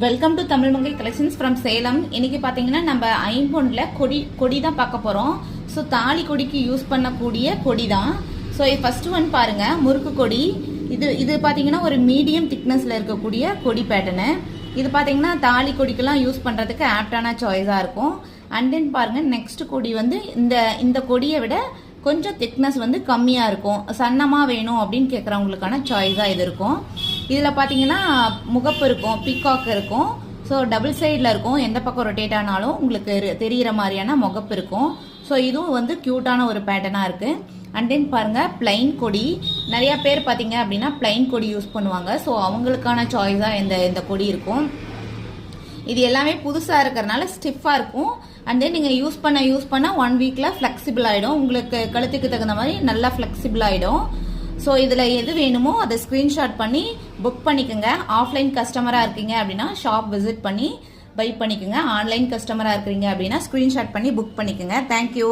Welcome to Tamil Mangai collections from Salem. இன்னைக்கு பார்த்தீங்கன்னா நம்ம ஐம்பொன்னில் கொடி தான் பார்க்க போகிறோம். ஸோ தாலி கொடிக்கு யூஸ் பண்ணக்கூடிய கொடி தான். ஸோ இது ஃபர்ஸ்ட் ஒன் பாருங்க, முறுக்கு கொடி. இது பார்த்தீங்கன்னா ஒரு மீடியம் திக்னஸில் இருக்கக்கூடிய கொடி பேட்டர்னு. இது பார்த்தீங்கன்னா தாலி கொடிக்கெல்லாம் யூஸ் பண்ணுறதுக்கு ஆப்டான சாய்ஸாக இருக்கும். அண்ட் தென் பாருங்க, நெக்ஸ்ட் கொடி வந்து இந்த கொடியை விட கொஞ்சம் திக்னஸ் வந்து கம்மியாக இருக்கும். சன்னமாக வேணும் அப்படின்னு கேட்குறவங்களுக்கான சாய்ஸாக இது இருக்கும். இதில் பார்த்தீங்கன்னா முகப்பு இருக்கும், பீகாக் இருக்கும். ஸோ டபுள் சைடில் இருக்கும். எந்த பக்கம் ரொட்டேட் ஆனாலும் உங்களுக்கு தெரிகிற மாதிரியான முகப்பு இருக்கும். ஸோ இதுவும் வந்து க்யூட்டான ஒரு பேட்டர்னாக இருக்குது. அண்ட் தென் பாருங்கள், பிளைன் கொடி. நிறையா பேர் பார்த்தீங்க அப்படின்னா பிளைன் கொடி யூஸ் பண்ணுவாங்க. ஸோ அவங்களுக்கான சாய்ஸாக இந்த கொடி இருக்கும். இது எல்லாமே புதுசாக இருக்கிறதுனால ஸ்டிஃபாக இருக்கும். அண்ட் தென் நீங்கள் யூஸ் பண்ண 1 வீக்கில் ஃப்ளெக்சிபிள் ஆகிடும். உங்களுக்கு கழுத்துக்கு தகுந்த மாதிரி நல்லா ஃப்ளெக்சிபிள் ஆகிடும். ஸோ இதில் எது வேணுமோ அதை ஸ்க்ரீன்ஷாட் பண்ணி புக் பண்ணிக்கோங்க. ஆஃப்லைன் கஸ்டமராக இருக்கீங்க அப்படின்னா ஷாப் விசிட் பண்ணி பை பண்ணிக்கோங்க. ஆன்லைன் கஸ்டமராக இருக்கிறீங்க அப்படின்னா ஸ்க்ரீன்ஷாட் பண்ணி புக் பண்ணிக்கோங்க. தேங்க்யூ.